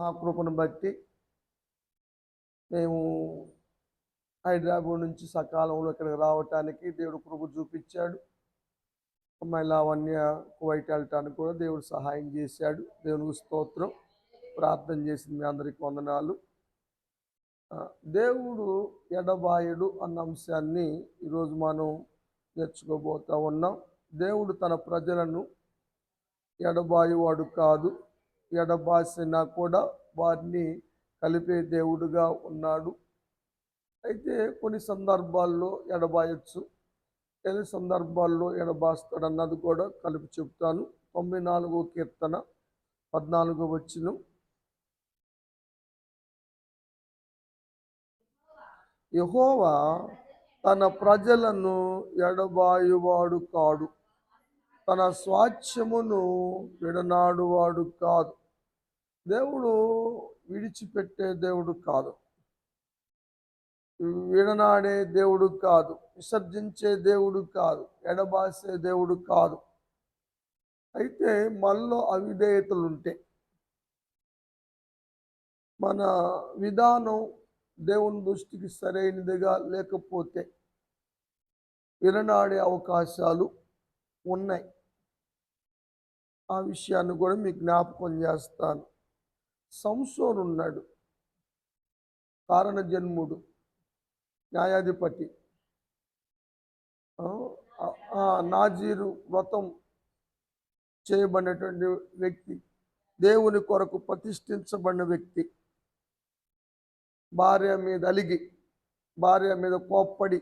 ఆ కృపను బట్టి మేము హైదరాబాద్ నుంచి సకాలంలో ఇక్కడికి రావటానికి దేవుడు కృప చూపించాడు. అమ్మాయి లావణ్య కువైట్ వెళ్ళటానికి కూడా దేవుడు సహాయం చేశాడు. దేవునికి స్తోత్రం. ప్రార్థన చేసింది మీ అందరికీ వందనాలు. దేవుడు ఎడబాయుడు అన్న అంశాన్ని ఈరోజు మనం నేర్చుకోబోతా ఉన్నాం. దేవుడు తన ప్రజలను ఎడబాయువాడు కాదు, ఎడబాసినా కూడా వారిని కలిపే దేవుడుగా ఉన్నాడు. అయితే కొన్ని సందర్భాల్లో ఎడబాయొచ్చు, కొన్ని సందర్భాల్లో ఎడబాస్తాడు అన్నది కూడా కలిపి చెప్తాను. 94వ కీర్తన 14వ వచనం, యెహోవా తన ప్రజలను ఎడబాయువాడు కాడు, తన స్వాస్థ్యమును విడనాడువాడు కాదు. దేవుడు విడిచిపెట్టే దేవుడు కాదు, విడనాడే దేవుడు కాదు, విసర్జించే దేవుడు కాదు, ఎడబాసే దేవుడు కాదు. అయితే మనలో అవిధేయతలుంటే, మన విధానం దేవుని దృష్టికి సరైనదిగా లేకపోతే విడనాడే అవకాశాలు ఉన్నాయి. ఆ విషయాన్ని కూడా మీకు జ్ఞాపకం చేస్తాను. సంసోను ఉన్నాడు, కారణ జన్ముడు, న్యాయాధిపతి, నాజీరు వ్రతం చేయబడినటువంటి వ్యక్తి, దేవుని కొరకు ప్రతిష్ఠించబడిన వ్యక్తి. భార్య మీద అలిగి, భార్య మీద కోప్పడి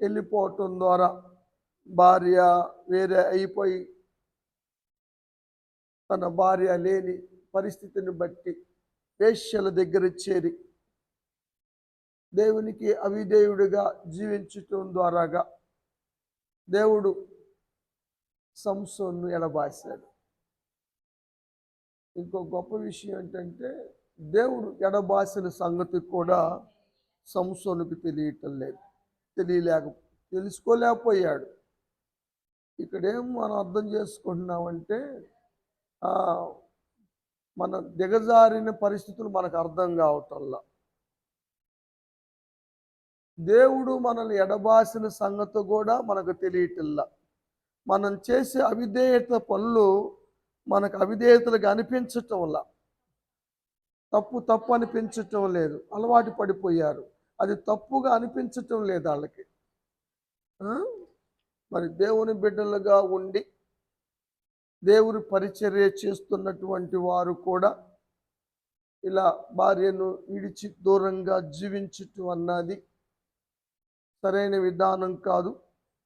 వెళ్ళిపోవటం ద్వారా భార్య వేరే అయిపోయి, తన భార్య లేని పరిస్థితిని బట్టి వేశ్యల దగ్గర చేరి దేవునికి అవిధేయుడిగా జీవించటం ద్వారాగా దేవుడు సంసోను ఎడబాసాడు. ఇంకో గొప్ప విషయం ఏంటంటే, దేవుడు ఎడబాసిన సంగతి కూడా సంసోనుకు తెలియటం లేదు, తెలుసుకోలేకపోయాడు. ఇక్కడేం మనం అర్థం చేసుకుంటున్నామంటే, మన దిగజారిన పరిస్థితులు మనకు అర్థం కావటంలా, దేవుడు మనల్ని ఎడబాసిన సంగతి కూడా మనకు తెలియటల్లా. మనం చేసే అవిధేయత పనులు మనకు అవిధేయతలుగా అనిపించటంలా, తప్పు అనిపించటం లేదు. అలవాటు పడిపోయారు, అది తప్పుగా అనిపించటం లేదు వాళ్ళకి. మరి దేవుని బిడ్డలుగా ఉండి దేవుని పరిచర్య చేస్తున్నటువంటి వారు కూడా ఇలా భార్యను విడిచి దూరంగా జీవించటం అన్నది సరైన విధానం కాదు,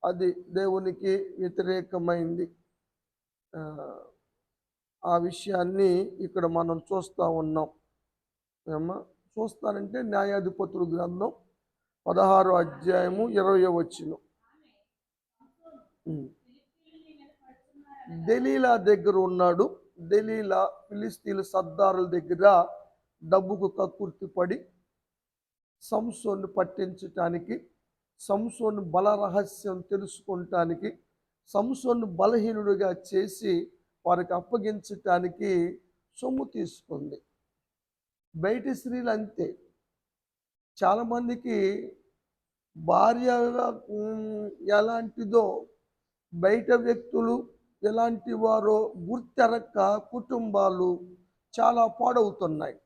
అది దేవునికి వ్యతిరేకమైంది. ఆ విషయాన్ని ఇక్కడ మనం చూస్తూ ఉన్నాం. చూస్తానంటే న్యాయాధిపతుల గ్రంథం 16వ అధ్యాయము 20వ వచనం. దెలీలా దగ్గర ఉన్నాడు. దెలీలా ఫిలిస్తీన్ల సర్దారుల దగ్గర డబ్బుకు కక్కుర్తి పడి సంసోను పట్టించటానికి, సంసోను బల రహస్యం తెలుసుకుంటానికి, సంసోను బలహీనుడిగా చేసి వారికి అప్పగించటానికి సొమ్ము తీసుకుంది. బయట స్త్రీలు అంతే, చాలామందికి భార్య ఎలాంటిదో, బయట వ్యక్తులు ఎలాంటి వారో గుర్తెరక్క కుటుంబాలు చాలా పాడవుతున్నాయి.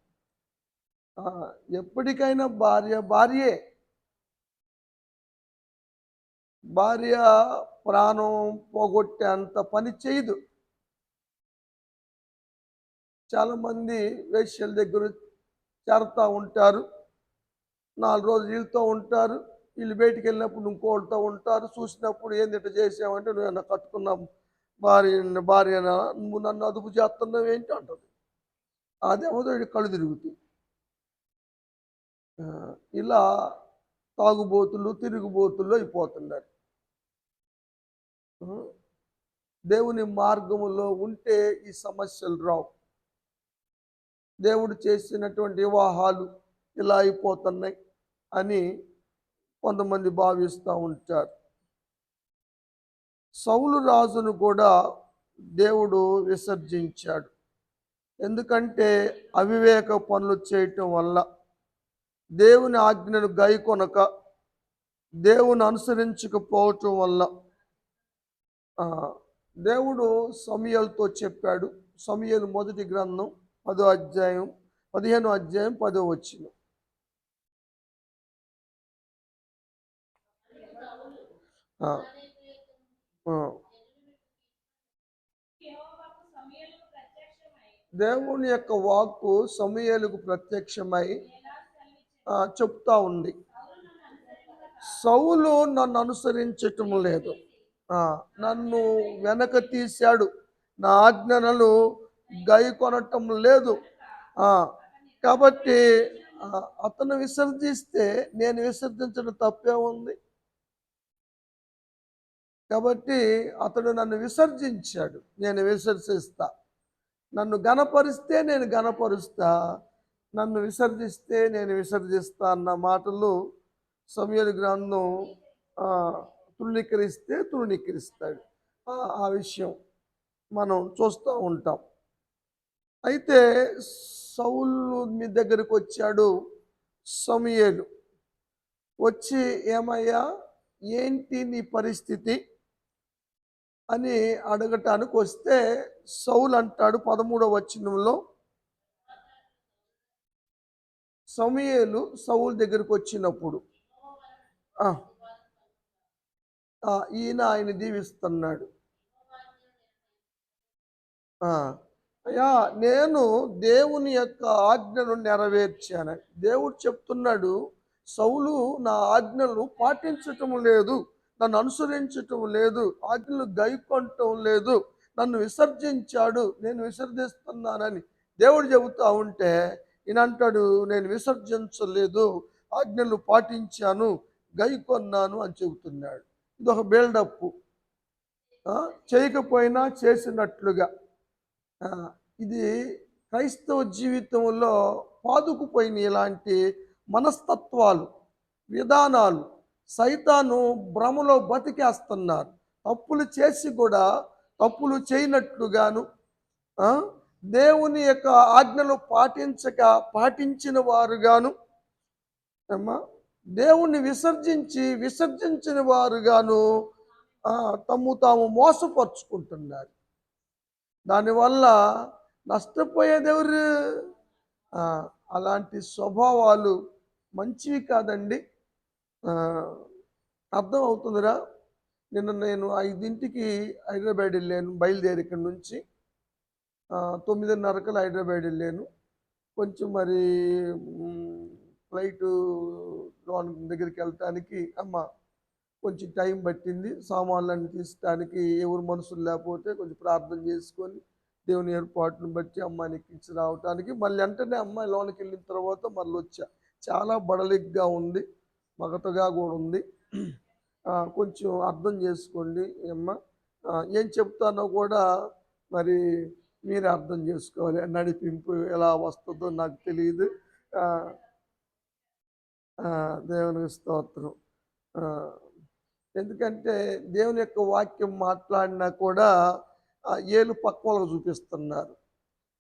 ఎప్పటికైనా భార్యే. భార్య ప్రాణం పోగొట్టే అంత పని చేయదు. చాలామంది వేశ్యల దగ్గర చేరుతూ ఉంటారు, 4 రోజులు వీళ్ళతో ఉంటారు, వీళ్ళు బయటికి వెళ్ళినప్పుడు ఇంకోళ్ళతో ఉంటారు. చూసినప్పుడు ఏంది ఇట్లా చేసావంటే, నువ్వు కట్టుకున్న భార్య నువ్వు నన్ను అదుపు చేస్తున్నావు ఏంటి అంటుంది. అదేమో కళ్ళు తిరుగుతాయి. ఇలా తాగుబోతులు, తిరుగుబోతులు అయిపోతున్నారు. దేవుని మార్గములో ఉంటే ఈ సమస్యలు రావు. దేవుడు చేసినటువంటి వివాహాలు ఇలా అయిపోతున్నాయి అని కొంతమంది భావిస్తూ ఉంటారు. సౌలు రాజును కూడా దేవుడు విసర్జించాడు. ఎందుకంటే అవివేక పనులు చేయటం వల్ల, దేవుని ఆజ్ఞను గైకొనక, దేవుని అనుసరించకపోవటం వల్ల ఆ, దేవుడు సమూయేలుతో చెప్పాడు. సమూయేలు మొదటి గ్రంథం 10వ అధ్యాయం 15వ అధ్యాయం 10వ వచనం. ఆ, ఆ. దేవుని యొక్క వాక్కు సమూయేలుకు ప్రత్యక్షమై చెప్తా ఉంది, సౌలు నన్ను అనుసరించటం లేదు, నన్ను వెనక తీశాడు, నా ఆజ్ఞలను గైకొనటం లేదు. కాబట్టి అతను విసర్జిస్తే నేను విసర్జించడం తప్పే ఉంది. కాబట్టి అతడు నన్ను విసర్జించాడు, నేను విసర్జిస్తా. నన్ను గణపరిస్తే నేను గణపరుస్తా, నన్ను విసర్జిస్తే నేను విసర్జిస్తా అన్న మాటలు సమూయేలు గ్రంథం తృణీకరిస్తే తృణీకరిస్తాడు. ఆ విషయం మనం చూస్తూ ఉంటాం. అయితే సౌలు మీ దగ్గరికి వచ్చాడు సమూయేలు. వచ్చి ఏమయ్యా, ఏంటి నీ పరిస్థితి అని అడగటానికి వస్తే సౌలు అంటాడు 13వ వచనంలో, సమూయేలు సౌలు దగ్గరికి వచ్చినప్పుడు ఈయన ఆయన దీవిస్తున్నాడు. అయ్యా, నేను దేవుని యొక్క ఆజ్ఞను నెరవేర్చాను. దేవుడు చెప్తున్నాడు, సౌలు నా ఆజ్ఞలు పాటించటం లేదు, నన్ను అనుసరించటం లేదు, ఆజ్ఞలు గైకొనటం లేదు, నన్ను విసర్జించాడు, నేను విసర్జిస్తున్నానని దేవుడు చెబుతా ఉంటే ఈయన అంటాడు, నేను విసర్జించలేదు, ఆజ్ఞలు పాటించాను, గైకొన్నాను అని చెబుతున్నాడు. ఇది ఒక బిల్డప్, చేయకపోయినా చేసినట్లుగా. ఇది క్రైస్తవ జీవితంలో పాదుకుపోయిన ఇలాంటి మనస్తత్వాలు, విధానాలు సైతాను భ్రమలో బతికేస్తున్నారు. తప్పులు చేసి కూడా తప్పులు చేయనట్లుగాను, దేవుని యొక్క ఆజ్ఞలు పాటించిన వారుగాను, దేవుణ్ణి విసర్జించిన వారుగాను తాము మోసపరుచుకుంటున్నారు. దానివల్ల నష్టపోయేది ఎవరు? అలాంటి స్వభావాలు మంచివి కాదండి. అర్థం అవుతుందిరా? నేను 5ంటికి హైదరాబాద్ వెళ్ళాను, బయలుదేరి ఇక్కడి నుంచి 9:30 హైదరాబాద్ వెళ్ళాను. కొంచెం మరి ఫ్లైటు దగ్గరికి వెళ్ళటానికి కొంచెం టైం పట్టింది. సామాన్లన్నీ తీసడానికి ఎవరు మనుషులు లేకపోతే కొంచెం ప్రార్థన చేసుకొని దేవుని ఏర్పాటును బట్టి అమ్మాయిని ఎక్కించి రావటానికి మళ్ళీ వెంటనే అమ్మాయి లోనికి వెళ్ళిన తర్వాత మళ్ళీ వచ్చా. చాలా బడలిగ్గా ఉంది, మగతగా కూడా ఉంది. కొంచెం అర్థం చేసుకోండి అమ్మ, ఏం చెప్తానో కూడా మరి మీరే అర్థం చేసుకోవాలి. నడిపింపు ఎలా వస్తుందో నాకు తెలియదు. దేవునికి స్తోత్రం. ఎందుకంటే దేవుని యొక్క వాక్యం మాట్లాడినా కూడా ఏలు పక్క వాళ్ళకు చూపిస్తున్నారు,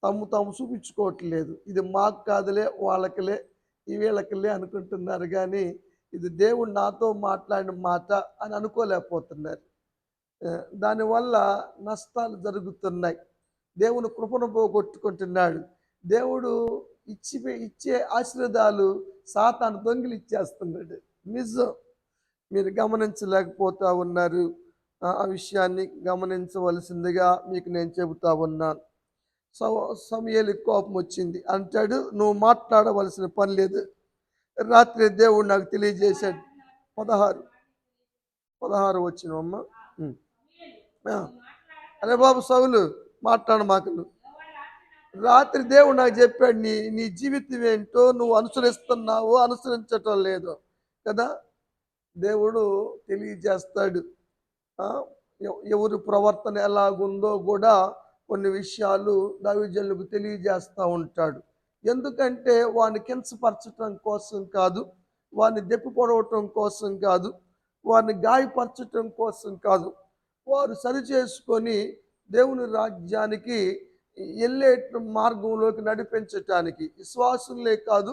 తాము చూపించుకోవట్లేదు. ఇది మాకు కాదులే, వాళ్ళకిలే, ఈ వీళ్ళకిలే అనుకుంటున్నారు, కానీ ఇది దేవుడు నాతో మాట్లాడిన మాట అని అనుకోలేకపోతున్నారు. దానివల్ల నష్టాలు జరుగుతున్నాయి. దేవుని కృపను పోగొట్టుకుంటున్నాడు. దేవుడు ఇచ్చే ఆశీర్వాదాలు సాతాను దొంగిలి ఇచ్చేస్తున్నాడు. నిజం, మీరు గమనించలేకపోతా ఉన్నారు. ఆ విషయాన్ని గమనించవలసిందిగా మీకు నేను చెబుతా ఉన్నాను. సమూయేలుకి కోపం వచ్చింది. అంటాడు, నువ్వు మాట్లాడవలసిన పని లేదు, రాత్రి దేవుడు నాకు తెలియజేశాడు. 16 వచ్చినమ్మ. అరే బాబు సౌలు, మాట్లాడ మాకు. రాత్రి దేవుడు నాకు చెప్పాడు, నీ జీవితం ఏంటో, నువ్వు అనుసరించటం లేదు కదా. దేవుడు తెలియజేస్తాడు. ఎవరి ప్రవర్తన ఎలాగుందో కూడా కొన్ని విషయాలు దైవజనులకు తెలియజేస్తూ ఉంటాడు. ఎందుకంటే వాడిని కించపరచటం కోసం కాదు, వాడిని దెప్పి పొడవటం కోసం కాదు, వారిని గాయపరచటం కోసం కాదు, వారు సరిచేసుకొని దేవుని రాజ్యానికి వెళ్ళే మార్గంలోకి నడిపించటానికి విశ్వాసులే కాదు,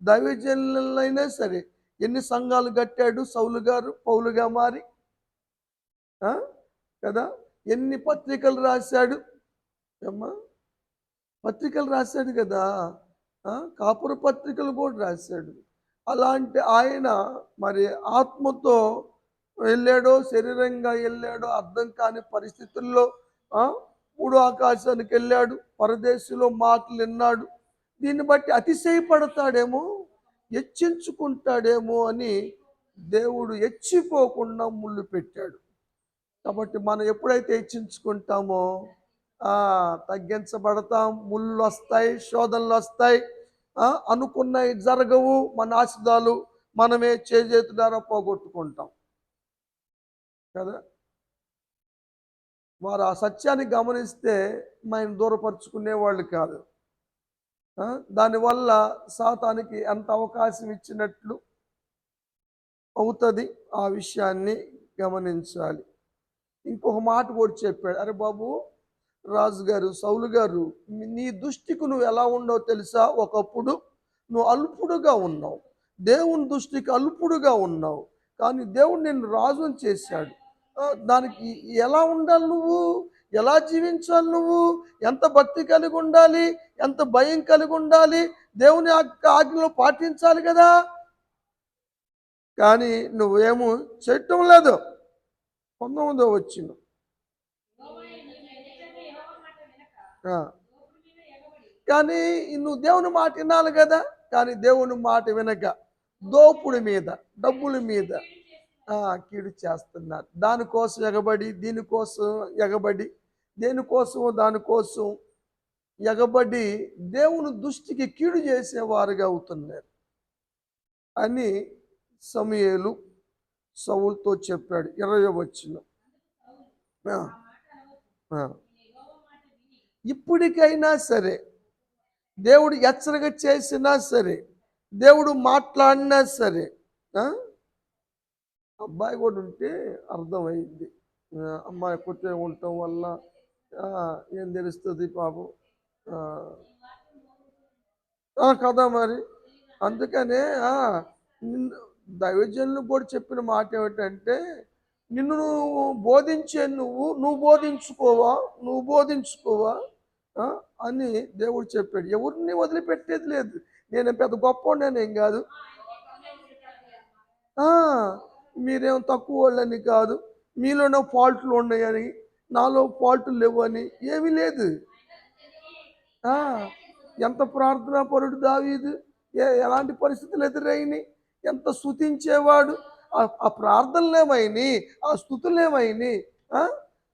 దైవజనులైనా సరే. ఎన్ని సంఘాలు కట్టాడు సౌలు గారు పౌలుగా మారి, ఆ? కదా, ఎన్ని పత్రికలు రాశాడు అమ్మా, పత్రికలు రాశాడు కదా, కాపుర పత్రికలు కూడా రాశాడు. అలాంటి ఆయన మరి ఆత్మతో వెళ్ళాడో శరీరంగా వెళ్ళాడో అర్థం కాని పరిస్థితుల్లో మూడో ఆకాశానికి వెళ్ళాడు, పరదేశంలో మాటలు విన్నాడు. దీన్ని బట్టి అతిశయపడతాడేమో, హెచ్చించుకుంటాడేమో అని దేవుడు హెచ్చిపోకుండా ముళ్ళు పెట్టాడు. కాబట్టి మనం ఎప్పుడైతే హెచ్చించుకుంటామో తగ్గించబడతాం. ముళ్ళు వస్తాయి, శోధనలు వస్తాయి, అనుకున్నవి జరగవు. మన ఆశిదాలు మనమే చేతులారా పోగొట్టుకుంటాం కదా. వారు ఆ సత్యాన్ని గమనిస్తే మనం దూరపరుచుకునేవాళ్ళు కాదు. దానివల్ల సాతానికి ఎంత అవకాశం ఇచ్చినట్లు అవుతుంది. ఆ విషయాన్ని గమనించాలి. ఇంకొక మాట కూడా చెప్పాడు, అరే బాబు రాజుగారు సౌలు గారు, నీ దృష్టికి నువ్వు ఎలా ఉండవు తెలుసా? ఒకప్పుడు నువ్వు అల్పుడుగా ఉన్నావు, దేవుని దృష్టికి అల్పుడుగా ఉన్నావు, కానీ దేవుడు నిన్ను రాజుని చేశాడు. దానికి ఎలా ఉండాలి నువ్వు, ఎలా జీవించాలి నువ్వు, ఎంత భక్తి కలిగి ఉండాలి, ఎంత భయం కలిగి ఉండాలి, దేవుని ఆజ్ఞలు పాటించాలి కదా. కానీ నువ్వేమో చేయటం లేదు. 19వ వచ్చిన కానీ నువ్వు దేవుని మాట వినాలి కదా, కానీ దేవుని మాట వినక దోపుడి మీద డబ్బుల మీద కీడు చేస్తున్నారు. దానికోసం ఎగబడి, దీనికోసం ఎగబడి, దేనికోసం దానికోసం ఎగబడి దేవుని దృష్టికి కీడు చేసేవారుగా అవుతున్నారు అని సమూయేలు సౌలుతో చెప్పాడు. 20వ వచనం, ఇప్పటికైనా సరే దేవుడు హెచ్చరిక చేసినా సరే, దేవుడు మాట్లాడినా సరే, అబ్బాయి కూడా ఉంటే అర్థమైంది. అమ్మాయి కొట్టే ఉండటం వల్ల ఏం తెలుస్తుంది పాపం కదా. మరి అందుకనే దైవజనులు కూడా చెప్పిన మాట ఏమిటంటే, నిన్ను నువ్వు బోధించే నువ్వు బోధించుకోవా అని దేవుడు చెప్పాడు. ఎవరిని వదిలిపెట్టేది లేదు. నేను పెద్ద గొప్ప నేనేం కాదు, మీరేం తక్కువ వాళ్ళని కాదు, మీలోనో ఫాల్ట్లు ఉన్నాయని, నాలో ఫాల్ట్లు లేవని ఏమీ లేదు. ఎంత ప్రార్థనా పరుడు దావీదు, ఎలాంటి పరిస్థితులు ఎదురైనాయి, ఎంత స్తుతించేవాడు. ఆ ప్రార్థనలు ఏమైనాయి, ఆ స్తుతులు ఏమైనాయి,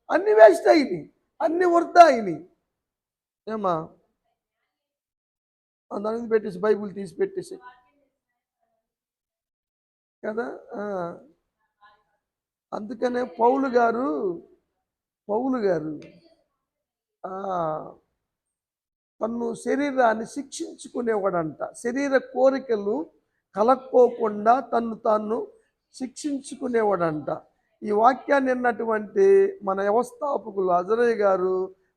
అన్ని వేస్ట్ అయినాయి, అన్ని వృధా అయినాయి. ఏమా దాని పెట్టేసి బైబుల్ తీసి పెట్టేసి కదా. అందుకనే పౌలు గారు తను శరీరాన్ని శిక్షించుకునేవాడంట. శరీర కోరికలు కలక్కోకుండా తాను శిక్షించుకునేవాడంట. ఈ వాక్యాన్ని విన్నటువంటి మన వ్యవస్థాపకులు అజరయ్య గారు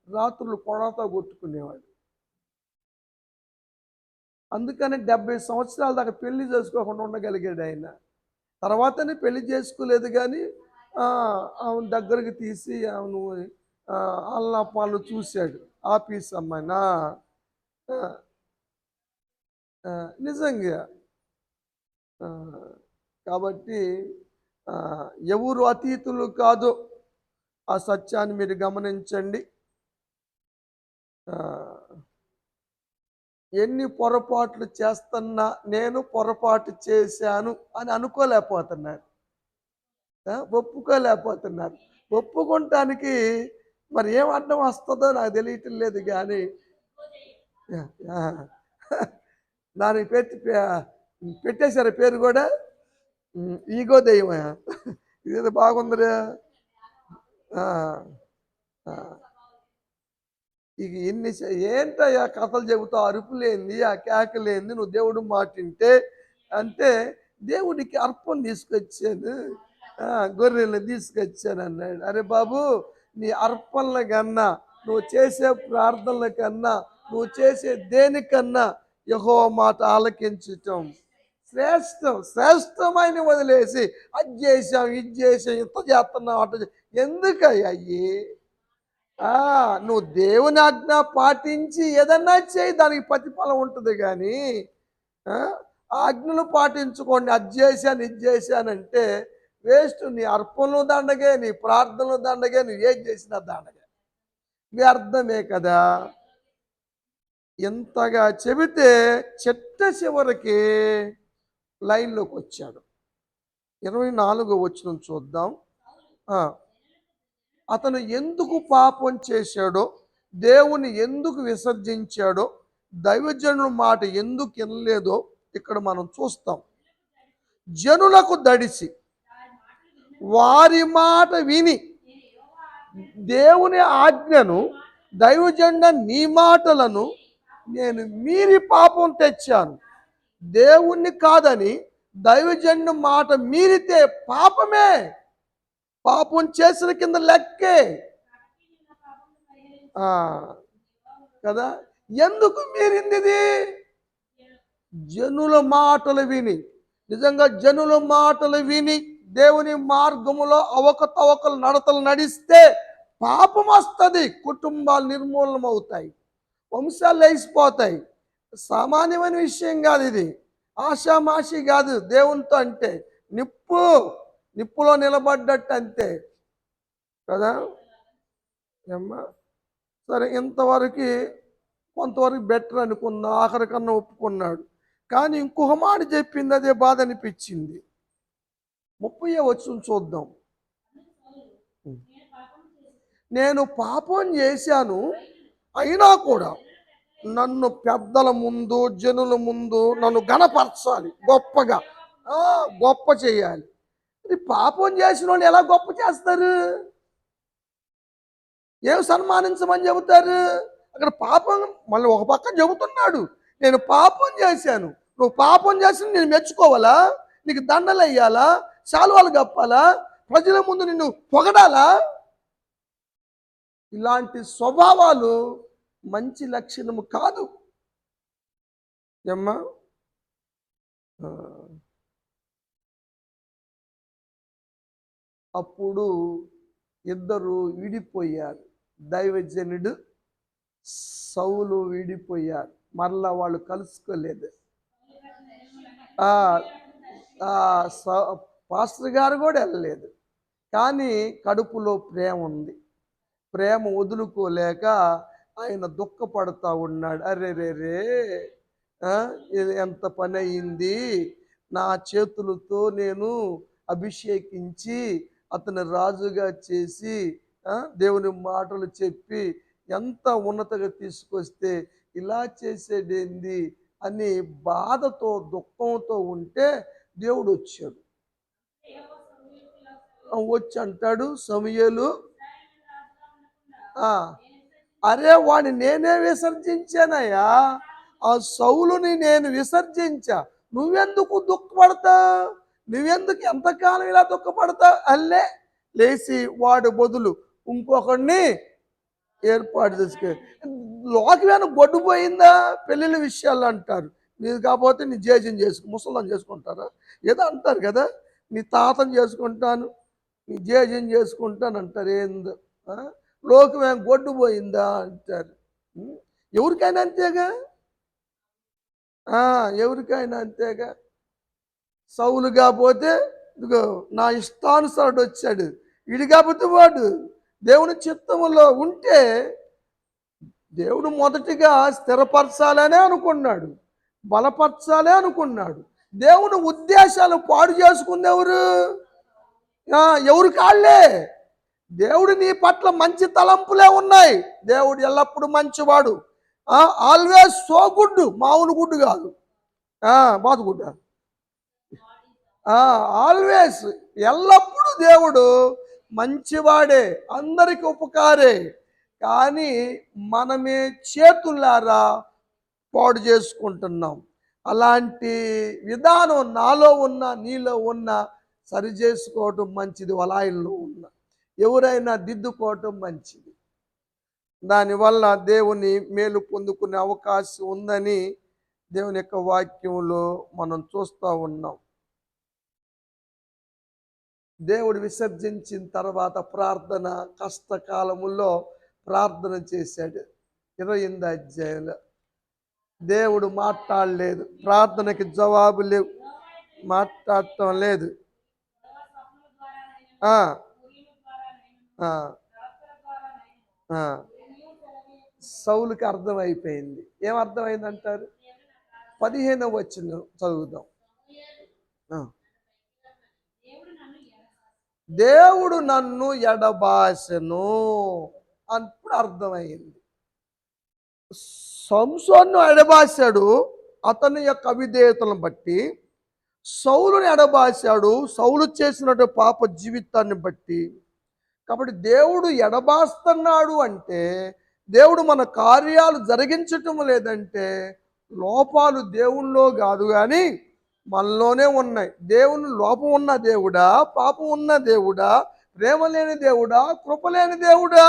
రాత్రులు కొడతా కొట్టుకునేవాడు. అందుకని 70 సంవత్సరాల దాకా పెళ్లి చేసుకోకుండా ఉండగలిగాడు ఆయన. తర్వాతనే పెళ్లి చేసుకోలేదు, కానీ ఆమెను దగ్గరికి తీసి ఆమెను అల్లా పాలు చూశాడు. ఆఫీస్ అమ్మాయినా నిజంగా. కాబట్టి ఎవరు అతీతులు కాదు, ఆ సత్యాన్ని మీరు గమనించండి. ఎన్ని పొరపాట్లు చేస్తున్నా నేను పొరపాటు చేశాను అని అనుకోలేకపోతున్నారు, ఒప్పుకోలేకపోతున్నారు. ఒప్పుకోవటానికి మరి ఏం అడ్డం వస్తుందో నాకు తెలియటం లేదు, కానీ దానికి పెట్టేశారు పేరు కూడా, ఈగో దెయ్యమా. ఇదేదో బాగుందిరా. ఇక ఎన్ని ఏంటయ్యా కథలు చెబుతావు, అరుపులేంది, ఆ కేకలేంది, నువ్వు దేవుడు మాటింటే అంటే దేవుడికి అర్పణ తీసుకొచ్చాను, గొర్రెల్ని తీసుకొచ్చాను అన్నాడు. అరే బాబు, నీ అర్పణల కన్నా నువ్వు చేసే ప్రార్థనల కన్నా, నువ్వు చేసే దేనికన్నా యెహోవా మాట ఆలకించటం శ్రేష్టం. శ్రేష్టమైన వదిలేసి అది చేసాం, ఇది చేసాం, ఇంత చేస్తున్నాం, ఎందుకయ్యా అయ్యి? నువ్వు దేవుని ఆజ్ఞ పాటించి ఏదన్నా చేయి, దానికి ప్రతిఫలం ఉంటుంది. కానీ ఆజ్ఞలు పాటించుకోండి, అది చేశాను ఇది చేశానంటే వేస్ట్. నీ అర్పణలు దండగే, నీ ప్రార్థనలు దండగే, నువ్వు ఏం చేసినా దండగే, వ్యర్థమే కదా. ఇంతగా చెబితే చివరికి లైన్లోకి వచ్చాడు. 24వ వచనం చూద్దాం. అతను ఎందుకు పాపం చేశాడో, దేవుని ఎందుకు విసర్జించాడో, దైవజనుల మాట ఎందుకు వినలేదో ఇక్కడ మనం చూస్తాం. జనులకు దడిసి వారి మాట విని దేవుని ఆజ్ఞను, దైవజనుల నీ మాటలను నేను మీరి పాపం తెచ్చాను. దేవుణ్ణి కాదని దైవజనుల మాట మీరితే పాపమే, పాపం చేసిన కింద లెక్కే కదా. ఎందుకు మీరింది ఇది? జనుల మాటలు విని. నిజంగా జనుల మాటలు విని దేవుని మార్గములో అవకతవకలు నడతలు నడిస్తే పాపం వస్తుంది, కుటుంబాలు నిర్మూలనం అవుతాయి, వంశాలు లేచిపోతాయి. సామాన్యమైన విషయం కాదు ఇది, ఆషామాషి కాదు. దేవునితో అంటే నిప్పులో నిలబడ్డట్టు అంతే కదా. ఏమ్మా సరే, ఇంతవరకు కొంతవరకు బెటర్ అనుకున్నా, ఆఖరికన్నా ఒప్పుకున్నాడు. కానీ ఇంకొక మాట చెప్పింది, అదే బాధ అనిపించింది. 30వ వచనం చూద్దాం. నేను పాపం చేశాను, అయినా కూడా నన్ను పెద్దల ముందు, జనుల ముందు నన్ను గణపరచాలి, గొప్పగా గొప్ప చేయాలి. ఇది పాపం చేసిన వాళ్ళు ఎలా గొప్ప చేస్తారు? ఏం సన్మానించమని చెబుతారు? అక్కడ పాపం మళ్ళీ ఒక పక్క చెబుతున్నాడు, నేను పాపం చేశాను. నువ్వు పాపం చేసిన నేను మెచ్చుకోవాలా? నీకు దండలు వేయాలా? శాలువాలు కప్పాలా? ప్రజల ముందు నిన్ను పొగడాలా? ఇలాంటి స్వభావాలు మంచి లక్షణము కాదు. ఏమ్మా అప్పుడు ఇద్దరు విడిపోయారు. దైవజనుడు, సౌలు విడిపోయారు. మరలా వాళ్ళు కలుసుకోలేదు. పాస్టర్ గారు కూడా వెళ్ళలేదు. కానీ కడుపులో ప్రేమ ఉంది. ప్రేమ వదులుకోలేక ఆయన దుఃఖపడతా ఉన్నాడు. అరే రే రే, ఇది ఎంత పని అయింది, నా చేతులతో నేను అభిషేకించి అతని రాజుగా చేసి దేవుని మాటలు చెప్పి ఎంత ఉన్నతగా తీసుకొస్తే ఇలా చేసేదేంది అని బాధతో దుఃఖంతో ఉంటే దేవుడు వచ్చాడు. వచ్చి అంటాడు, సమూయేలు, అరే వాడిని నేనే విసర్జించానయ్యా, ఆ సౌలుని నేను విసర్జించా, నువ్వెందుకు దుఃఖపడతా? నువ్వెందుకు ఎంతకాలం ఇలా దుఃఖపడతా? అల్లే లేచి వాడు బదులు ఇంకొకడిని ఏర్పాటు చేసుకో. లోకమేనా గొడ్డుపోయిందా? పెళ్ళిళ్ళ విషయాలు అంటారు. నీది కాకపోతే నీ జేజం చేసుకో, ముసలం చేసుకుంటారా ఏదో అంటారు కదా. నీ తాతను చేసుకుంటాను, నీ జేజం చేసుకుంటాను అంటారు. ఏందో లోకమేం గొడ్డుపోయిందా అంటారు. ఎవరికైనా అంతేగా, ఎవరికైనా అంతేగా. సౌలు కాకపోతే ఇదిగో నా ఇష్టానుసారుడు వచ్చాడు, వీడు కాకపోతే వాడు. దేవుని చిత్తములో ఉంటే దేవుడు మొదటిగా స్థిరపరచాలనే అనుకున్నాడు, బలపరచాలే అనుకున్నాడు. దేవుని ఉద్దేశాలు పాడు చేసుకుంది ఎవరు కాళ్ళే. దేవుడు నీ పట్ల మంచి తలంపులే ఉన్నాయి. దేవుడు ఎల్లప్పుడూ మంచివాడు. ఆల్వేస్ సో గుడ్, మామూలు గుడ్డు కాదు, బాతుగుడ్డ. ఆల్వేస్, ఎల్లప్పుడూ దేవుడు మంచివాడే, అందరికి ఉపకారే. కానీ మనమే చేతులారా పాడు చేసుకుంటున్నాం. అలాంటి విధానం నాలో ఉన్న, నీలో ఉన్న సరి చేసుకోవటం మంచిది. వలాయిల్లో ఉన్న ఎవరైనా దిద్దుకోవటం మంచిది. దానివల్ల దేవుని మేలు పొందుకునే అవకాశం ఉందని దేవుని యొక్క వాక్యంలో మనం చూస్తూ ఉన్నాం. దేవుడు విసర్జించిన తర్వాత ప్రార్థన కష్టకాలములో ప్రార్థన చేశాడు. 28 అధ్యాయంలో దేవుడు మాట్లాడలేదు, ప్రార్థనకి జవాబు లేవు, మాట్లాడటం లేదు. ఆ, ఆ, ఆ. సౌలుకి అర్థమైపోయింది. ఏం అర్థమైంది అంటారు? 15వ వచనం చదువుదాం. దేవుడు నన్ను ఎడబాసెను అప్పుడు అర్థమైంది. సంసోను ఎడబాశాడు అతని యొక్క అవిధేయతలను బట్టి, సౌలుని ఎడబాశాడు సౌలు చేసినట్టు పాప జీవితాన్ని బట్టి. కాబట్టి దేవుడు ఎడబాస్తున్నాడు అంటే దేవుడు మన కార్యాలు జరిగించటం లేదంటే లోపాలు దేవునిలో కాదు కానీ మనలోనే ఉన్నాయి. దేవుని లోపం ఉన్న దేవుడా, పాపం ఉన్న దేవుడా, ప్రేమ లేని దేవుడా, కృప లేని దేవుడా?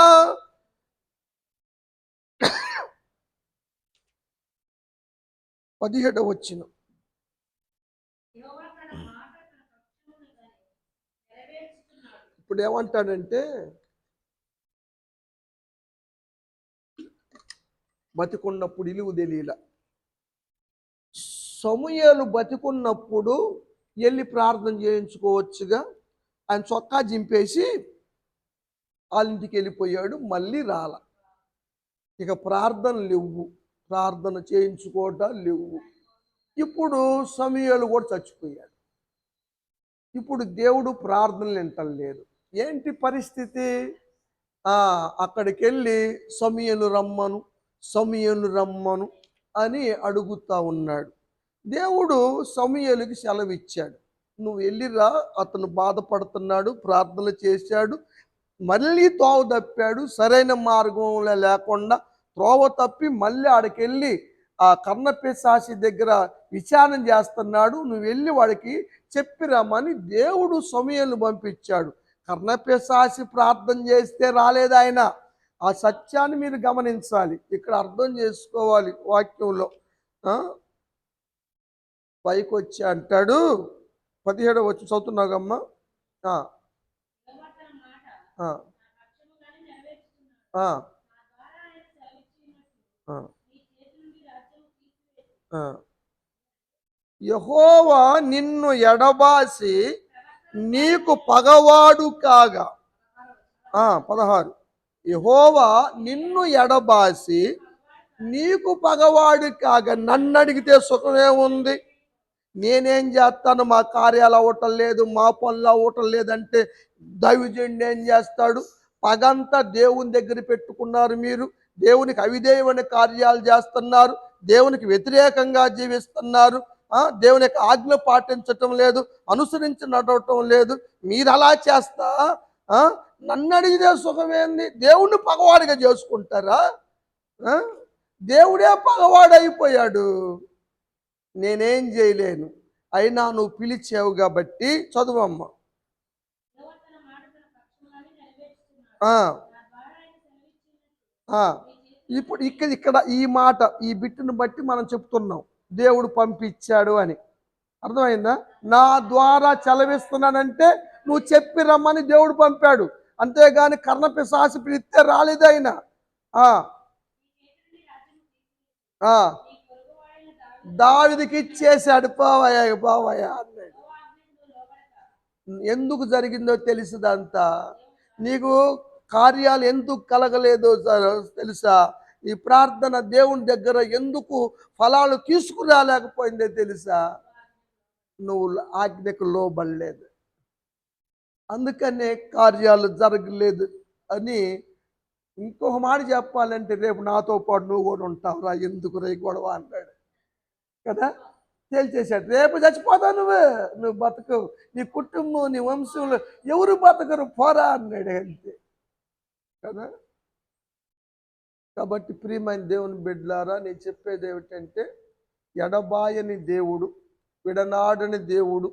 17వ వచనం. ఇప్పుడు ఏమంటాడంటే, బతికున్నప్పుడు ఇలువ తెలియల. సమూయేలు బతికున్నప్పుడు వెళ్ళి ప్రార్థన చేయించుకోవచ్చుగా. ఆయన చొక్కా జింపేసి వాళ్ళ ఇంటికి వెళ్ళిపోయాడు, మళ్ళీ రాల. ఇక ప్రార్థన లేవు, ప్రార్థన చేయించుకోవటం లేవు. ఇప్పుడు సమూయేలు కూడా చచ్చిపోయాడు. ఇప్పుడు దేవుడు ప్రార్థనలు వింటలేదు. ఏంటి పరిస్థితి? అక్కడికి వెళ్ళి సమూయేలు రమ్మను, సమూయేలు రమ్మను అని అడుగుతా ఉన్నాడు. దేవుడు సమూయేలుకి సెలవు ఇచ్చాడు, నువ్వు వెళ్ళిరా, అతను బాధపడుతున్నాడు, ప్రార్థనలు చేశాడు, మళ్ళీ త్రోవ తప్పాడు, సరైన మార్గంలో లేకుండా త్రోవ తప్పి మళ్ళీ ఆడికి వెళ్ళి ఆ కర్ణపిశాచి దగ్గర విచారణ చేస్తున్నాడు, నువ్వు వెళ్ళి వాడికి చెప్పిరామని దేవుడు సమూయేలును పంపించాడు. కర్ణపిశాచి ప్రార్థన చేస్తే రాలేదు ఆయన. ఆ సత్యాన్ని మీరు గమనించాలి, ఇక్కడ అర్థం చేసుకోవాలి. వాక్యంలో పైకి వచ్చి అంటాడు, 17వ వచ్చి చదువుతున్నాగమ్మా. యెహోవా నిన్ను ఎడబాసి నీకు పగవాడు కాగా. 16. యెహోవా నిన్ను ఎడబాసి నీకు పగవాడు కాగా. నన్ను అడిగితే సుఖమే ఉంది, నేనేం చేస్తాను, మా కార్యాలు అవ్వటం లేదు, మా పనులు అవ్వటం లేదంటే దైవజనుడు ఏం చేస్తాడు? పగంతా దేవుని దగ్గర పెట్టుకున్నారు మీరు, దేవునికి అవిధేయమైన కార్యాలు చేస్తున్నారు, దేవునికి వ్యతిరేకంగా జీవిస్తున్నారు, దేవుని యొక్క ఆజ్ఞ పాటించటం లేదు, అనుసరించి నడవటం లేదు. మీరు అలా చేస్తా నన్ను అడిగితే సుఖమేంది? దేవుణ్ణి పగవాడిగా చేసుకుంటారా? దేవుడే పగవాడైపోయాడు, నేనేం చేయలేను. అయినా నువ్వు పిలిచావు కాబట్టి చదువమ్మ. ఇప్పుడు ఇక్కడ ఈ మాట, ఈ బిట్టును బట్టి మనం చెప్తున్నాం దేవుడు పంపించాడు అని. అర్థమైందా? నా ద్వారా చలవిస్తున్నానంటే నువ్వు చెప్పి రమ్మని దేవుడు పంపాడు, అంతేగాని కర్ణపిశాచి పిలిస్తే రాలేదు ఆయన. దావీదుకి ఇచ్చేశాడు, పోవయ్యా పోవయ్యా అన్నాడు. ఎందుకు జరిగిందో తెలుసుదంతా. నీకు కార్యాలు ఎందుకు కలగలేదో తెలుసా? ఈ ప్రార్థన దేవుని దగ్గర ఎందుకు ఫలాలు తీసుకురాలేకపోయిందో తెలుసా? నువ్వు ఆజ్ఞకు లోబడలేదు, అందుకనే కార్యాలు జరగలేదు అని. ఇంకొక మాట చెప్పాలంటే, రేపు నాతో పాటు నువ్వు కూడా ఉంటావురా, ఎందుకు రే గొడవ అన్నాడు కదా. తేల్చేశాడు, రేపు చచ్చిపోతావు నువ్వు బతకవు, నీ కుటుంబం నీ వంశంలో ఎవరు బతకరు, పోరా అన్నాడు అంతే కదా. కాబట్టి ప్రియమైన దేవుని బిడ్డలారా, నేను చెప్పేది ఏమిటంటే, ఎడబాయని దేవుడు, విడనాడని దేవుడు,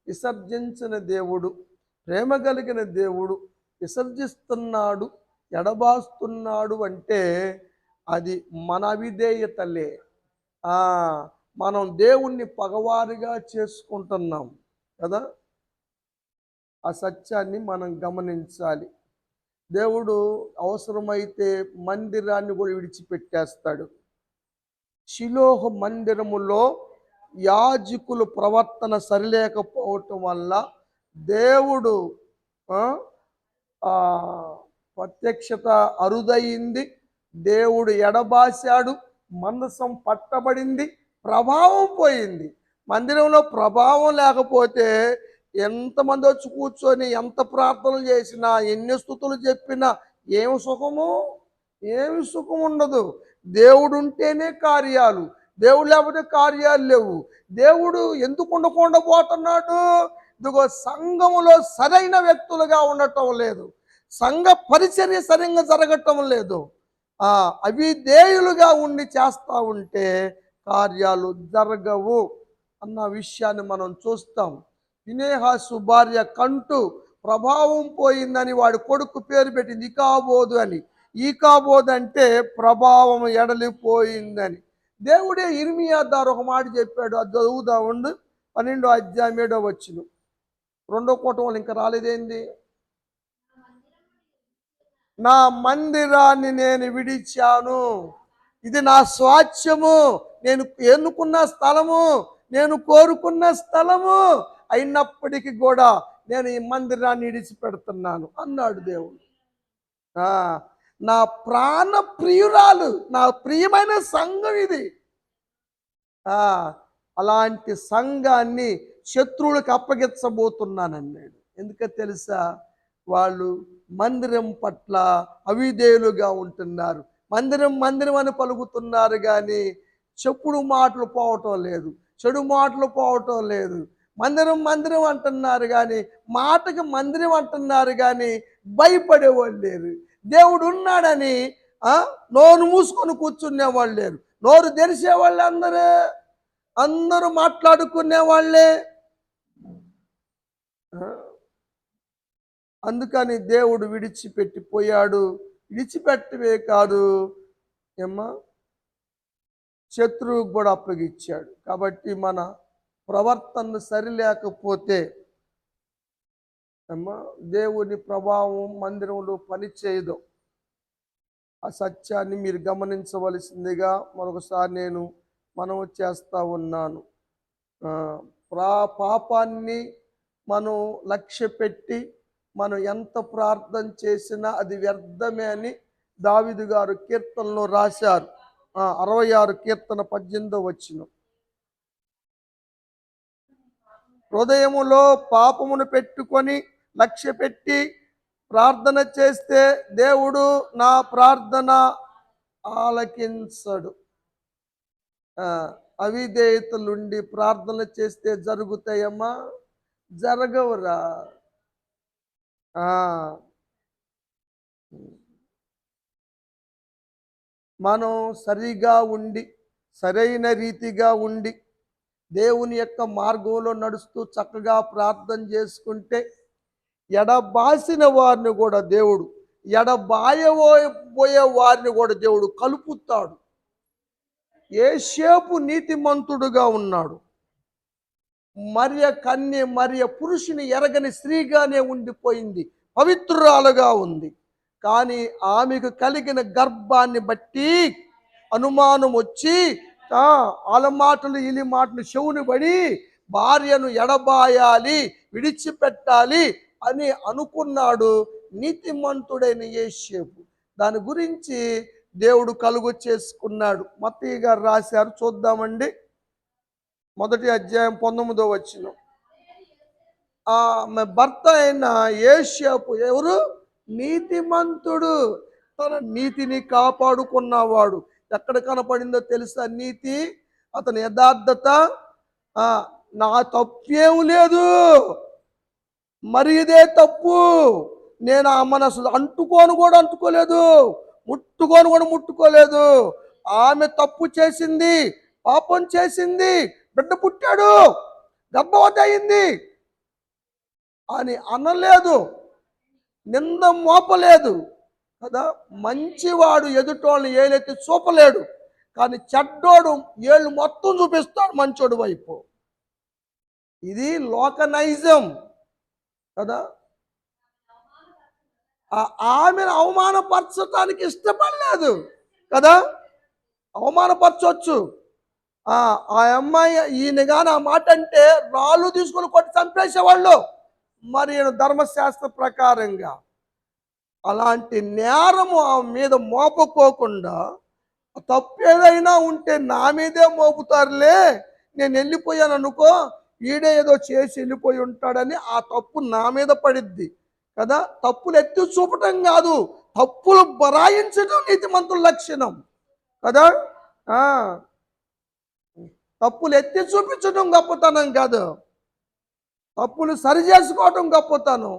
విసర్జించిన దేవుడు, ప్రేమ కలిగిన దేవుడు విసర్జిస్తున్నాడు, ఎడబాస్తున్నాడు అంటే అది మన అవిధేయతలే. ఆ, మనం దేవుణ్ణి పగవారిగా చేసుకుంటున్నాం కదా. ఆ సత్యాన్ని మనం గమనించాలి. దేవుడు అవసరమైతే మందిరాన్ని కూడా విడిచిపెట్టేస్తాడు. షిలోహు మందిరములో యాజకులు ప్రవర్తన సరిలేకపోవటం వల్ల దేవుడు ఆ, ఆ, ప్రత్యక్షత అరుదయింది. దేవుడు ఎడబాశాడు, మందసం పట్టబడింది, ప్రభావం పోయింది. మందిరంలో ప్రభావం లేకపోతే ఎంతమంది వచ్చి కూర్చొని ఎంత ప్రార్థనలు చేసినా ఎన్ని స్తుతులు చెప్పినా ఏమి సుఖము, ఏమి సుఖం ఉండదు. దేవుడు ఉంటేనే కార్యాలు, దేవుడు లేకపోతే కార్యాలు లేవు. దేవుడు ఎందుకు ఉండకుండా పోతున్నాడు? ఇదిగో సంఘములో సరైన వ్యక్తులుగా ఉండటం లేదు, సంఘ పరిచర్య సరిగ్గా జరగటం లేదు. అవిధేయులుగా ఉండి చేస్తూ ఉంటే కార్యాలు జరగవు అన్న విషయాన్ని మనం చూస్తాం. ఫినెహాసు భార్య కంటూ ప్రభావం పోయిందని వాడి కొడుకు పేరు పెట్టింది ఇకాబోదు అని. ఈకాబోదు అంటే ప్రభావం ఎడలిపోయిందని. దేవుడే ఇర్మియా ద్వారా ఒక మాట చెప్పాడు, అది చదువుదా ఉండు. 12వ అధ్యాయం 7వ వచనం. రెండో కూటం వాళ్ళు ఇంకా రాలేదేంది? నా మందిరాన్ని నేను విడిచాను, ఇది నా స్వాస్థ్యము, నేను ఎన్నుకున్న స్థలము, నేను కోరుకున్న స్థలము, అయినప్పటికీ కూడా నేను ఈ మందిరాన్ని విడిచిపెడుతున్నాను అన్నాడు దేవుడు. నా ప్రాణ ప్రియురాలు, నా ప్రియమైన సంఘం ఇది. అలాంటి సంఘాన్ని శత్రువులకు అప్పగించబోతున్నానన్నాడు. ఎందుకో తెలుసా? వాళ్ళు మందిరం పట్ల అవిధేయులుగా ఉంటున్నారు. మందిరం మందిరం అని పలుకుతున్నారు కానీ చెప్పుడు మాటలు పోవటం లేదు, చెడు మాటలు పోవటం లేదు. మందిరం మందిరం అంటున్నారు కానీ మాటకి మందిరం అంటున్నారు కానీ భయపడేవాళ్ళు లేరు. దేవుడు ఉన్నాడని నోరు మూసుకొని కూర్చునేవాళ్ళు లేరు, నోరు తెరిచేవాళ్ళు అందరూ మాట్లాడుకునే వాళ్ళే. అందుకని దేవుడు విడిచిపెట్టిపోయాడు. విడిచిపెట్టవే కాదు ఏమ్మా, శత్రువుకు కూడా అప్పగించాడు. కాబట్టి మన ప్రవర్తన సరిలేకపోతే అమ్మా దేవుని ప్రభావం మందిరంలో పనిచేయదు. ఆ సత్యాన్ని మీరు గమనించవలసిందిగా మరొకసారి నేను మనవి చేస్తూ ఉన్నాను. పాపాన్ని మనం లక్ష్య పెట్టి మనం ఎంత ప్రార్థన చేసినా అది వ్యర్థమే అని దావీదు గారు కీర్తనలో రాశారు. 66 కీర్తన 18వ వచనం. హృదయములో పాపమును పెట్టుకొని లక్ష్య పెట్టి ప్రార్థన చేస్తే దేవుడు నా ప్రార్థన ఆలకించడు. అవిధేయతలుండి ప్రార్థన చేస్తే జరుగుతాయమ్మా? జరగవురా. మనం సరిగా ఉండి సరైన రీతిగా ఉండి దేవుని యొక్క మార్గంలో నడుస్తూ చక్కగా ప్రార్థన చేసుకుంటే ఎడబాసిన వారిని కూడా దేవుడు, ఎడబాయబోయే వారిని కూడా దేవుడు కలుపుతాడు. యోసేపు నీతిమంతుడుగా ఉన్నాడు. మరియ కన్య, మరియ పురుషుని ఎరగని స్త్రీగానే ఉండిపోయింది, పవిత్రురాలుగా ఉంది. కానీ ఆమెకు కలిగిన గర్భాన్ని బట్టి అనుమానం వచ్చి వాళ్ళ మాటలు వీళ్ళ మాటలు చెవుని పడి భార్యను ఎడబాయాలి, విడిచిపెట్టాలి అని అనుకున్నాడు నీతిమంతుడైన యోసేపు. దాని గురించి దేవుడు కలుగు చేసుకున్నాడు. మత్తయి గారు రాశారు, చూద్దామండి. 1వ అధ్యాయం 19వ వచనం. భర్త అయిన యోసేపు ఎవరు? నీతిమంతుడు, తన నీతిని కాపాడుకున్నవాడు. ఎక్కడ కనపడిందో తెలుసా నీతి? అతని యథార్థత. నా తప్పేం లేదు, మరి ఇదే తప్పు, నేను ఆమెను అసలు అంటుకోలేదు, ముట్టుకోలేదు. ఆమె తప్పు చేసింది, పాపం చేసింది, బిడ్డ పుట్టాడు, గర్భవతి అయింది అని అనలేదు, నింద మోపలేదు. కదా. మంచివాడు ఎదుటోళ్ళని ఏలెత్తి చూపలేడు, కానీ చెడ్డోడు ఏళ్ళు మొత్తం చూపిస్తాడు మంచోడు వైపు. ఇది లోకనైజం కదా. ఆమెను అవమానపరచటానికి ఇష్టపడలేదు కదా. అవమానపరచవచ్చు. ఆ అమ్మాయి ఈయన కానీ ఆ మాట అంటే రాళ్ళు తీసుకొని కొట్టి చంపేసేవాళ్ళు మరి ధర్మశాస్త్ర ప్రకారంగా. అలాంటి నేరము ఆమె మీద మోపకోకుండా, తప్పు ఏదైనా ఉంటే నా మీదే మోపుతారులే, నేను వెళ్ళిపోయాను అనుకో, ఈడే ఏదో చేసి వెళ్ళిపోయి ఉంటాడని ఆ తప్పు నా మీద పడిద్ది కదా. తప్పులు ఎత్తి చూపటం కాదు, తప్పులు బరాయించడం నీతిమంతుల లక్షణం కదా. తప్పులు ఎత్తి చూపించడం గొప్పతనం కాదు, తప్పులు సరి చేసుకోవటం గొప్పతనం,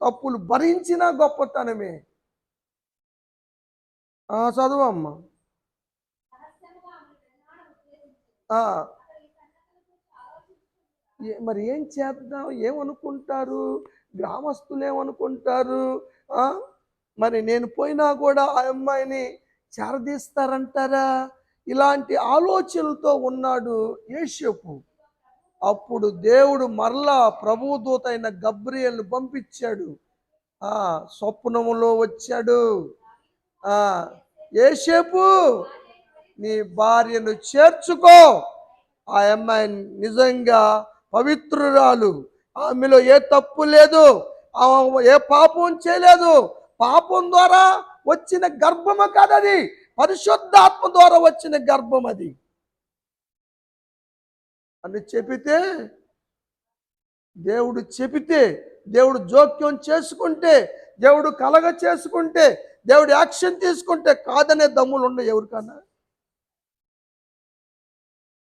తప్పులు భరించిన గొప్పతనమే. చదువమ్మా. మరి ఏం చేద్దాం, ఏమనుకుంటారు గ్రామస్తులు, ఏమనుకుంటారు? మరి నేను పోయినా కూడా ఆ అమ్మాయిని చేరదీస్తారంటారా? ఇలాంటి ఆలోచనలతో ఉన్నాడు యోసేపు. అప్పుడు దేవుడు మరలా ప్రభుదూత అయిన గబ్రియేలును పంపించాడు. స్వప్నములో వచ్చాడు. యోసేపు, నీ భార్యను చేర్చుకో, ఆ అమ్మాయి నిజంగా పవిత్రురాలు, ఆమెలో ఏ తప్పు లేదు, ఏ పాపం చేయలేదు, పాపం ద్వారా వచ్చిన గర్భము కాదది, పరిశుద్ధాత్మ ద్వారా వచ్చిన గర్భం అది అని చెబితే, దేవుడు జోక్యం చేసుకుంటే, దేవుడు కలగ చేసుకుంటే, దేవుడు యాక్షన్ తీసుకుంటే కాదనే దమ్ములు ఉన్నాయి ఎవరికన్నా?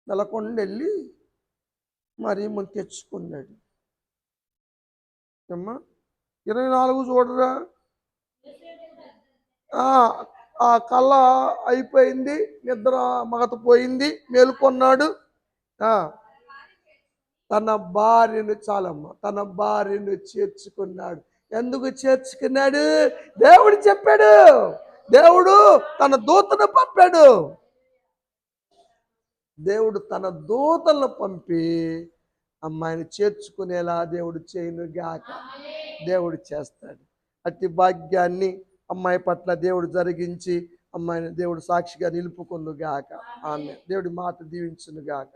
నెలకొండ వెళ్ళి మరి మనం తెచ్చుకున్నాడు. అమ్మా 24 చూడరా. ఆ కళ అయిపోయింది, నిద్ర మగత పోయింది, మేలుకొన్నాడు. తన భార్యను, తన భార్యను చేర్చుకున్నాడు. ఎందుకు చేర్చుకున్నాడు? దేవుడు చెప్పాడు, దేవుడు తన దూతను పంపాడు. దేవుడు తన దూతలను పంపి అమ్మాయిని చేర్చుకునేలా దేవుడు చేయను గాక. దేవుడు చేస్తాడు. అట్టి భాగ్యాన్ని అమ్మాయి పట్ల దేవుడు జరిగించి అమ్మాయిని దేవుడు సాక్షిగా నిలుపుకుందు గాక. ఆమె దేవుడి మాట దీవించును గాక.